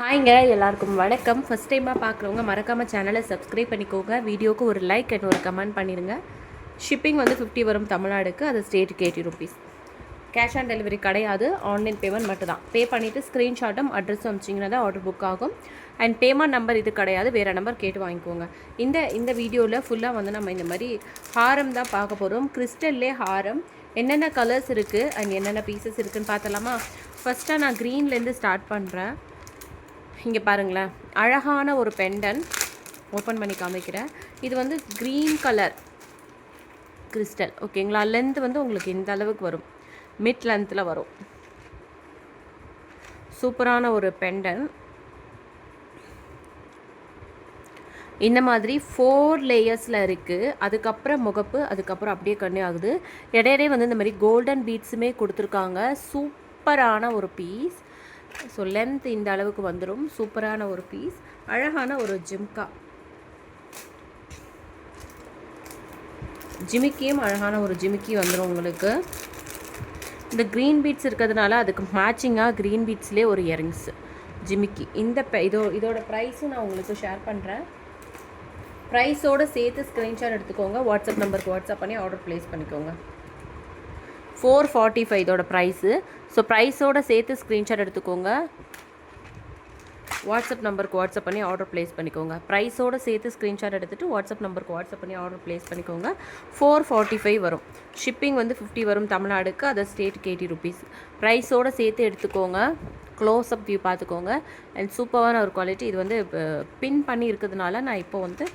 ஹாய்ங்க, எல்லாருக்கும் வணக்கம். ஃபஸ்ட் டைமாக பார்க்குறவங்க மறக்காமல் சேனலை சப்ஸ்கிரைப் பண்ணிக்கோங்க. வீடியோவுக்கு ஒரு லைக் அண்ட் ஒரு கமெண்ட் பண்ணிடுங்க. ஷிப்பிங் வந்து 50 வரும் தமிழ்நாடுக்கு. அது ஸ்டேட்டுக்கு 80 ருபீஸ். கேஷ் ஆன் டெலிவரி கிடையாது, ஆன்லைன் பேமெண்ட் மட்டும் தான். பே பண்ணிவிட்டு ஸ்க்ரீன்ஷாட்டும் அட்ரஸும் அனுப்பிச்சிங்கன்னா தான் ஆர்டர் புக் ஆகும். அண்ட் பேமெண்ட் நம்பர் இது கிடையாது, வேறு நம்பர் கேட்டு வாங்கிக்கோங்க. இந்த வீடியோவில் ஃபுல்லாக வந்து நம்ம இந்த மாதிரி ஹாரம் தான் பார்க்க போகிறோம். கிறிஸ்டல்லே ஹாரம் என்னென்ன கலர்ஸ் இருக்குது அண்ட் என்னென்ன பீசஸ் இருக்குதுன்னு பார்த்தலாமா? ஃபஸ்ட்டாக நான் க்ரீன்லேருந்து ஸ்டார்ட் பண்ணுறேன். இங்கே பாருங்களேன், அழகான ஒரு பெண்டன் ஓப்பன் பண்ணி காமிக்கிறேன். இது வந்து க்ரீன் கலர் கிறிஸ்டல், ஓகேங்களா? லென்த் வந்து உங்களுக்கு இந்த அளவுக்கு வரும், மிட் லென்த்தில் வரும். சூப்பரான ஒரு பெண்டன். இந்த மாதிரி 4 லேயர்ஸில் இருக்குது. அதுக்கப்புறம் முகப்பு, அதுக்கப்புறம் அப்படியே கண்ணே ஆகுது. இடையிடையே வந்து இந்த மாதிரி கோல்டன் பீட்ஸுமே கொடுத்துருக்காங்க. சூப்பரான ஒரு பீஸ். ஸோ லென்த் இந்த அளவுக்கு வந்துடும். சூப்பரான ஒரு பீஸ், அழகான ஒரு ஜிமிக்கியும் அழகான ஒரு ஜிமிக்கி வந்துடும் உங்களுக்கு. இந்த க்ரீன் பீட்ஸ் இருக்கிறதுனால அதுக்கு மேட்சிங்காக க்ரீன் பீட்ஸ்லேயே ஒரு இயரிங்ஸ் ஜிமிக்கி. இதோட ப்ரைஸும் நான் உங்களுக்கு ஷேர் பண்ணுறேன். ப்ரைஸோடு சேர்த்து ஸ்க்ரீன்ஷாட் எடுத்துக்கோங்க. வாட்ஸ்அப் நம்பருக்கு வாட்ஸ்அப் பண்ணி ஆர்டர் ப்ளேஸ் பண்ணிக்கோங்க. 445 இதோட ப்ரைஸு. ஸோ ப்ரைஸோடு சேர்த்து ஸ்க்ரீன்ஷாட் எடுத்துக்கோங்க. வாட்ஸ்அப் நம்பருக்கு வாட்ஸ்அப் பண்ணி ஆர்டர் ப்ளேஸ் பண்ணிக்கோங்க. ப்ரைஸோடு சேர்த்து ஸ்க்ரீன்ஷாட் எடுத்துகிட்டு வாட்ஸ்அப் நம்பருக்கு வாட்ஸ்அப் பண்ணி ஆர்டர் ப்ளேஸ் பண்ணிக்கோங்க. 445 வரும். ஷிப்பிங் வந்து 50 வரும் தமிழ்நாடுக்கு. அது ஸ்டேட்டுக்கு 80 ருபீஸ். ப்ரைஸோடு சேர்த்து எடுத்துக்கோங்க. க்ளோஸ்அப் வியூ பார்த்துக்கோங்க. அண்ட் சூப்பரான ஒரு குவாலிட்டி. இது வந்து பின் பண்ணி இருக்கிறதுனால நான் இப்போ வந்து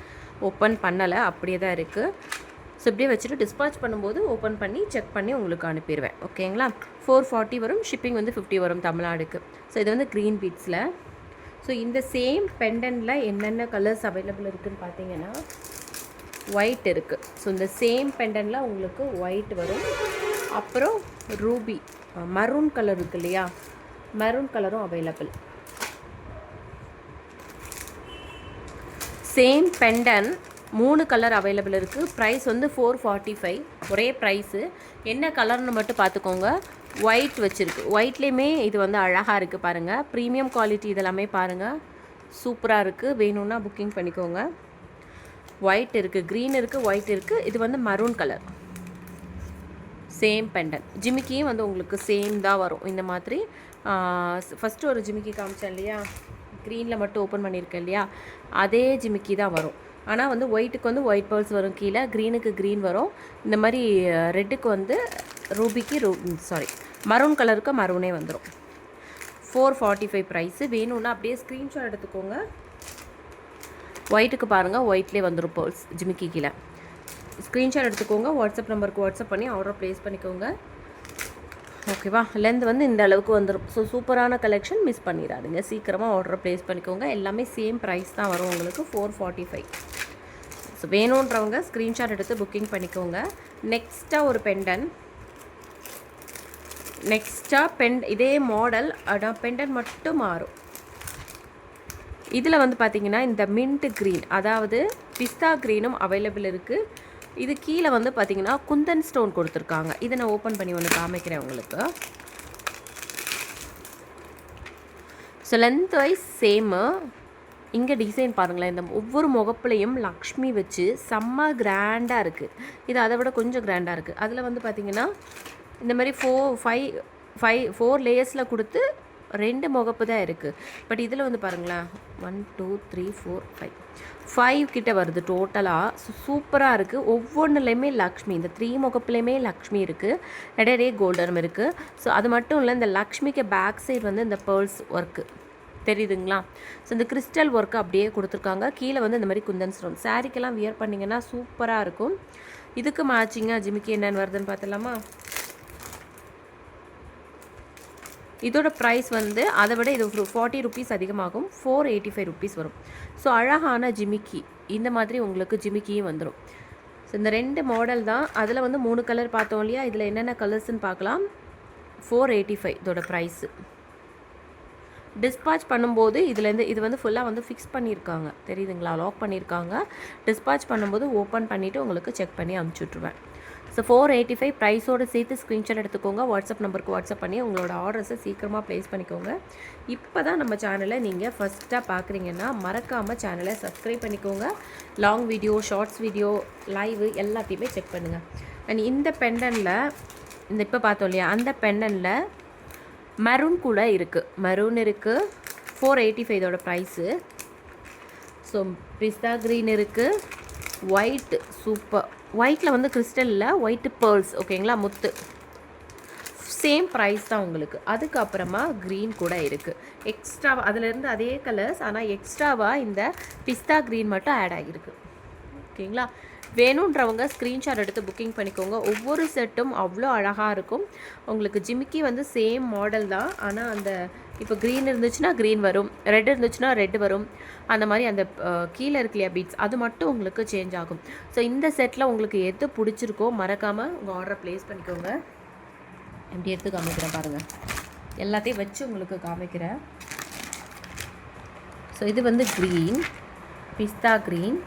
ஓப்பன் பண்ணலை, அப்படியே தான் இருக்குது. ஸோ இப்படியே வச்சுட்டு டிஸ்பாச் பண்ணும்போது ஓப்பன் பண்ணி செக் பண்ணி உங்களுக்கு அனுப்பிடுவேன், ஓகேங்களா? 440 வரும். ஷிப்பிங் வந்து 50 வரும் தமிழ்நாடுக்கு. ஸோ இது வந்து க்ரீன் பீட்ஸில். ஸோ இந்த சேம் பெண்டனில் என்னென்ன கலர்ஸ் அவைலபிள் இருக்குதுன்னு பார்த்தீங்கன்னா, ஒயிட் இருக்குது. ஸோ இந்த சேம் பெண்டனில் உங்களுக்கு ஒயிட் வரும். அப்புறம் ரூபி மரூன் கலர் இருக்குது இல்லையா, மரூன் கலரும் available. Same pendant 3 colour available இருக்குது. ப்ரைஸ் வந்து 445, ஒரே ப்ரைஸு. என்ன கலர்னு மட்டும் பார்த்துக்கோங்க. ஒயிட் வச்சுருக்கு. ஒயிட்லேயுமே இது வந்து அழகாக இருக்குது பாருங்கள். ப்ரீமியம் குவாலிட்டி இதெல்லாமே பாருங்கள், சூப்பராக இருக்குது. வேணும்னா புக்கிங் பண்ணிக்கோங்க. ஒயிட் இருக்குது, க்ரீன் இருக்குது, ஒயிட் இருக்குது. இது வந்து மரூன் கலர். Same pendant. ஜிமிக்கியும் வந்து உங்களுக்கு சேம் தான் வரும் இந்த மாதிரி. ஃபஸ்ட்டு ஒரு ஜிமிக்கி காமிச்சேன் இல்லையா, க்ரீனில் மட்டும் ஓப்பன் பண்ணியிருக்கேன் இல்லையா, அதே ஜிமிக்கி தான் வரும். ஆனால் வந்து ஒயிட்டுக்கு வந்து ஒயிட் பேர்ல்ஸ் வரும் கீழே, க்ரீனுக்கு க்ரீன் வரும். இந்த மாதிரி ரெட்டுக்கு வந்து மரூன் கலருக்கு மரூனே வந்துடும். 445 ப்ரைஸு. வேணும்னா அப்படியே ஸ்க்ரீன்ஷாட் எடுத்துக்கோங்க. ஒயிட்டுக்கு பாருங்கள், ஒயிட்லேயே வந்துடும் பேர்ல்ஸ் ஜிமிக்கி கீழே. ஸ்க்ரீன்ஷாட் எடுத்துக்கோங்க. வாட்ஸ்அப் நம்பருக்கு வாட்ஸ்அப் பண்ணி ஆர்டர் ப்ளேஸ் பண்ணிக்கோங்க, ஓகேவா? லென்த் வந்து இந்த அளவுக்கு வந்துடும். ஸோ சூப்பரான கலெக்ஷன், மிஸ் பண்ணிடாதுங்க. சீக்கிரமாக ஆர்டர் ப்ளேஸ் பண்ணிக்கோங்க. எல்லாமே சேம் ப்ரைஸ் தான் வரும் உங்களுக்கு, 445. ஸோ வேணுன்றவங்க ஸ்க்ரீன்ஷாட் எடுத்து புக்கிங் பண்ணிக்கோங்க. நெக்ஸ்ட்டாக ஒரு பெண்டன். இதே மாடல், ஆனால் பெண்டன் மட்டும் மாறும். இதில் வந்து பார்த்திங்கன்னா இந்த மின்ட் க்ரீன், அதாவது பிஸ்தா க்ரீனும் அவைலபிள் இருக்குது. இது கீழே வந்து பார்த்திங்கன்னா குந்தன் ஸ்டோன் கொடுத்துருக்காங்க. இதை நான் ஓப்பன் பண்ணி ஒன்று காமிக்கிறேன் உங்களுக்கு. So length wise same. இங்கே டிசைன் பாருங்களேன், இந்த ஒவ்வொரு முகப்புலையும் லக்ஷ்மி வச்சு செம்ம கிராண்டாக இருக்குது. இது அதை விட கொஞ்சம் கிராண்டாக இருக்குது. அதில் வந்து பார்த்திங்கன்னா இந்த மாதிரி 4 லேயர்ஸில் கொடுத்து 2 முகப்பு தான் இருக்குது. பட் இதில் வந்து பாருங்களேன், 1 2 3 4 5 கிட்ட வருது டோட்டலாக. சூப்பராக இருக்குது. ஒவ்வொன்றுலேயுமே லக்ஷ்மி, இந்த 3 முகப்புலேயுமே லக்ஷ்மி இருக்குது. இடையே கோல்டனும் இருக்குது. ஸோ அது மட்டும் இல்லை, இந்த லக்ஷ்மிக்கு பேக் சைடு வந்து இந்த பேர்ல்ஸ் ஒர்க்கு தெரியுதுங்களா? ஸோ இந்த கிறிஸ்டல் ஒர்க்கு அப்படியே கொடுத்துருக்காங்க. கீழே வந்து இந்த மாதிரி குந்தன் ஸ்டோன். சாரீக்கெல்லாம் வியர் பண்ணிங்கன்னா சூப்பராக இருக்கும். இதுக்கு மேட்சிங்காக ஜிமிக்கி என்னென்னு வருதுன்னு பார்த்துலாமா? இதோட ப்ரைஸ் வந்து அதை விட இது 40 ருபீஸ் அதிகமாகும். 485 ருபீஸ் வரும். ஸோ அழகான ஜிமிக்கி, இந்த மாதிரி உங்களுக்கு ஜிமிக்கியும் வந்துடும். ஸோ இந்த 2 மாடல் தான். அதில் வந்து 3 கலர் பார்த்தோம் இல்லையா, இதில் என்னென்ன கலர்ஸ்ன்னு பார்க்கலாம். 485 இதோட ப்ரைஸு. டிஸ்பாச் பண்ணும்போது இது வந்து ஃபுல்லாக வந்து ஃபிக்ஸ் பண்ணியிருக்காங்க, தெரியுதுங்களா? லாக் பண்ணியிருக்காங்க. டிஸ்பாச் பண்ணும்போது ஓப்பன் பண்ணிவிட்டு உங்களுக்கு செக் பண்ணி அனுப்பிச்சுட்ருவேன். ஸோ 485 ப்ரைஸோடு சேர்த்து ஸ்க்ரீன்ஷாட் எடுத்துக்கோங்க. வாட்ஸ்அப் நம்பருக்கு வாட்ஸ்அப் பண்ணி உங்களோட ஆர்டர்ஸை சீக்கிரமாக ப்ளேஸ் பண்ணிக்கோங்க. இப்போ தான் நம்ம சேனலை நீங்கள் ஃபஸ்ட்டாக பார்க்குறீங்கன்னா மறக்காமல் சேனலை சப்ஸ்கிரைப் பண்ணிக்கோங்க. Long video, shorts video, live எல்லாத்தையுமே செக் பண்ணுங்கள். அண்ட் இந்த பெண்டனில் இந்த இப்போ பார்த்தோம் இல்லையா, அந்த பெண்டனில் மெரூன் கூட இருக்குது. மெரூன் இருக்குது. 485 இதோட ப்ரைஸு. ஸோ பிஸ்தா க்ரீன் இருக்குது. White super. ஒயிட்டில் வந்து கிறிஸ்டல் இல்லை, ஒயிட்டு பேர்ல்ஸ். ஓகேங்களா, முத்து. சேம் ப்ரைஸ் தான் உங்களுக்கு. அதுக்கப்புறமா க்ரீன் கூட இருக்குது. எக்ஸ்ட்ராவாக அதிலேருந்து அதே கலர்ஸ், ஆனால் எக்ஸ்ட்ராவாக இந்த பிஸ்தா க்ரீன் மட்டும் ஆட் ஆகிருக்கு. ஓகேங்களா, வேணுன்றவங்க ஸ்க்ரீன்ஷாட் எடுத்து புக்கிங் பண்ணிக்கோங்க. ஒவ்வொரு செட்டும் அவ்வளோ அழகாக இருக்கும். உங்களுக்கு ஜிமிக்கி வந்து சேம் மாடல் தான், ஆனால் அந்த இப்போ க்ரீன் இருந்துச்சுன்னா க்ரீன் வரும், ரெட் இருந்துச்சுன்னா ரெட் வரும். அந்த மாதிரி அந்த கீழே இருக்கு இல்லையா பீட்ஸ், அது மட்டும் உங்களுக்கு சேஞ்ச் ஆகும். ஸோ இந்த செட்டில் உங்களுக்கு எது பிடிச்சிருக்கோ மறக்காமல் உங்கள் ஆர்டரை ப்ளேஸ் பண்ணிக்கோங்க. எப்படி எடுத்து காமிக்கிறேன் பாருங்கள், எல்லாத்தையும் வச்சு உங்களுக்கு காமிக்கிறேன். ஸோ இது வந்து க்ரீன், பிஸ்தா க்ரீன்,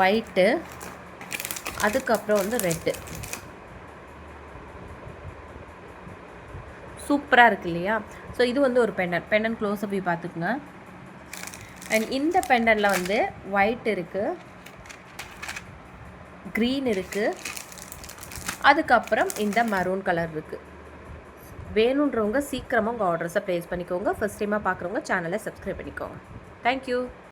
ஒயிட்டு, அதுக்கப்புறம் வந்து ரெட்டு. சூப்பராக இருக்குது இல்லையா? ஸோ இது வந்து ஒரு பெண்டன் க்ளோஸ்அப் போய் பார்த்துக்குங்க. அண்ட் இந்த பெண்டனில் வந்து ஒயிட் இருக்குது, க்ரீன் இருக்குது, அதுக்கப்புறம் இந்த மரூன் கலர் இருக்குது. வேணுன்றவங்க சீக்கிரமாக உங்கள் ஆர்டர்ஸை ப்ளேஸ் பண்ணிக்கோங்க. ஃபஸ்ட் டைமாக பார்க்குறவங்க சேனலை சப்ஸ்கிரைப் பண்ணிக்கோங்க. தேங்க்யூ.